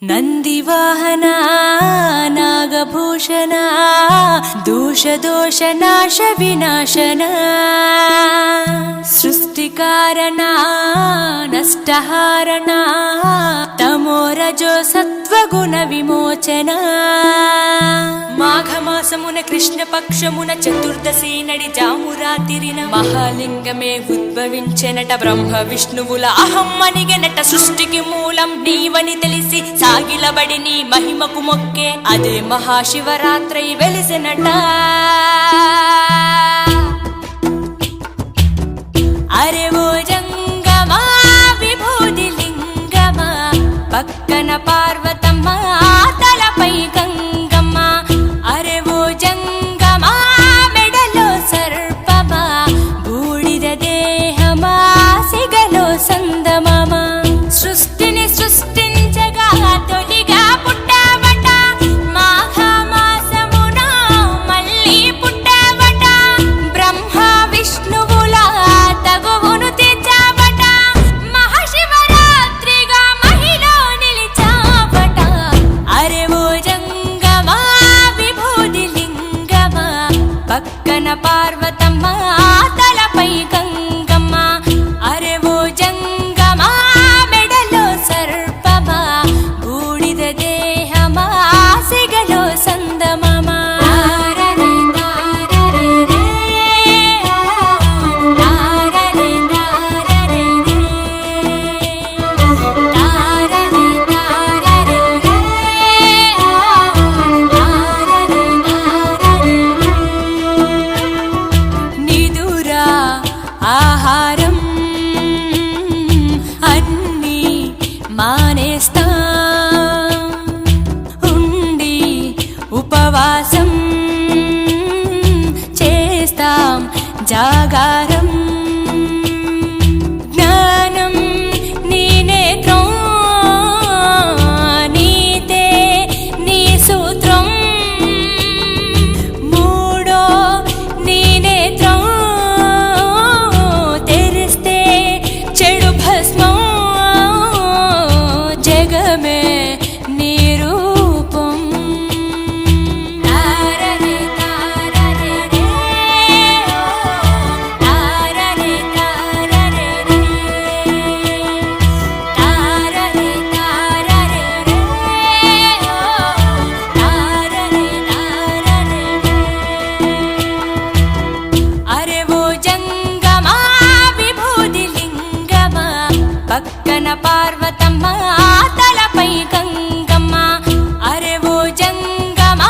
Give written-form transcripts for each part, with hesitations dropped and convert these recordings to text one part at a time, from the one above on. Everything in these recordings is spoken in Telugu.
ನಂದಿವಾಹನ ನಾಗಭೂಷಣ ದೋಷ ದೋಷ ನಾಶ ವಿನಾಶನ ಸೃಷ್ಟಿಕಾರಣ ನಷ್ಟಹಾರಣ తమోరజో సత్వగుణ విమోచన మాఘమాసమున కృష్ణపక్షమున చతుర్దశి నడి జామురాతిరిన మహాలింగమే ఉద్భవించెనట బ్రహ్మ విష్ణువుల అహం అనిగెనట సృష్టికి మూలం నీవని తెలిసి సాగిలబడి నీ మహిమకు మొక్కే అదే మహాశివరాత్రి వెలిసెనట అరే ఓ జంగమా విభూది లింగమా పక్కన పార్వతమ్మ తలపై గంగమ్మ అరే ఓ జంగమా మెడలో సర్పమా బూడిద దేహమా సిగలో సందమమా సృష్టిని సృష్టించగా తొలిగా పుట్టావట మాఘమాసమున మళ్ళీ పుట్టావట బ్రహ్మ విష్ణువుల తగువును తీర్చావట మహాశివరాత్రిగా మహిలో నిలిచావట అరే ఓ జంగమా విభూది లింగమా పక్కన పార్వతమ్మ తలపై గంగమ్మ అరే ఓ జంగమా మెడలో సర్పమా బూడిద దేహమా సిగలో సందమమా నిదురా ఆహారం అన్నీ మానేస్తా ఉండి ఉపవాసం చేస్తాం జాగారం జ్ఞానం నీ నేత్రం నీతే నీ సూత్రం మూడో నీ నేత్రం తెరిస్తే చెడు భస్మం జగమే నీ రూపం తారరే తారరే రే తారరే తారరే రే తారరే తారరే రే తారరే తారరే అరే ఓ జంగమా విభూది లింగమా పక్కన పార్వతమ్మ తలపై గంగమ్మ అరే ఓ జంగమా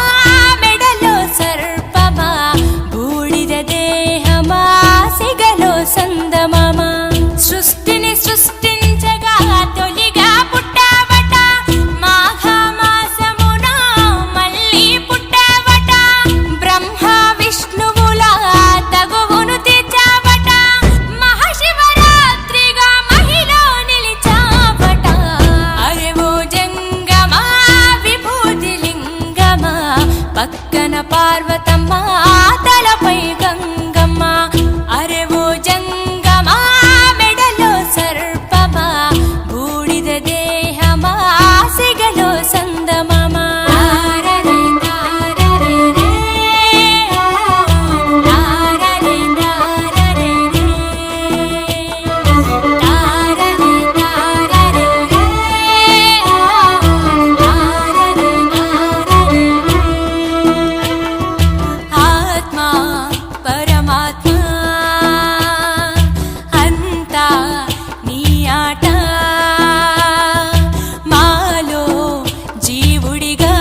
మెడలో సర్పమా బూడిద దేహమా సిగలో సందమమా సృష్టిని సృష్టించగా తొలిగా పుట్టావట మాఘమాసమున మళ్ళీ పుట్టావట బ్రహ్మ విష్ణువుల తగువును తీర్చావట మహాశివరాత్రిగా మహిలో నిలిచావట అరే ఓ జంగమా విభూది లింగమా పక్కన పార్వతమ్మ తలపై గంగమ్మ అరే ఓ జంగమా మెడలో సర్పమా బూడిద దేహమా సిగలో సందమమా తారరే తారరే రే తారరే తారరే రే తారరే తారరే రే తారరే తారరే ఆత్మ పరమాత్మ అంతా నీ ఆట మాలో జీవుడిగా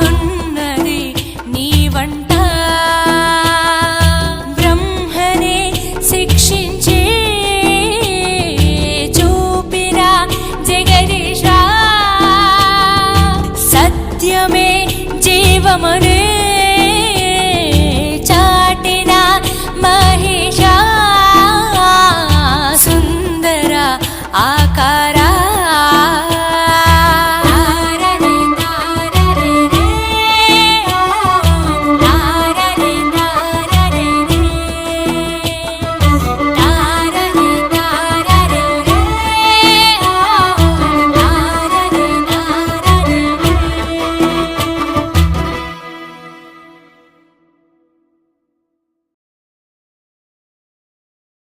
ఉన్నది నీ వంట బ్రహ్మనే శిక్షించే చూపిన జగదీశ సత్యమే జీవమను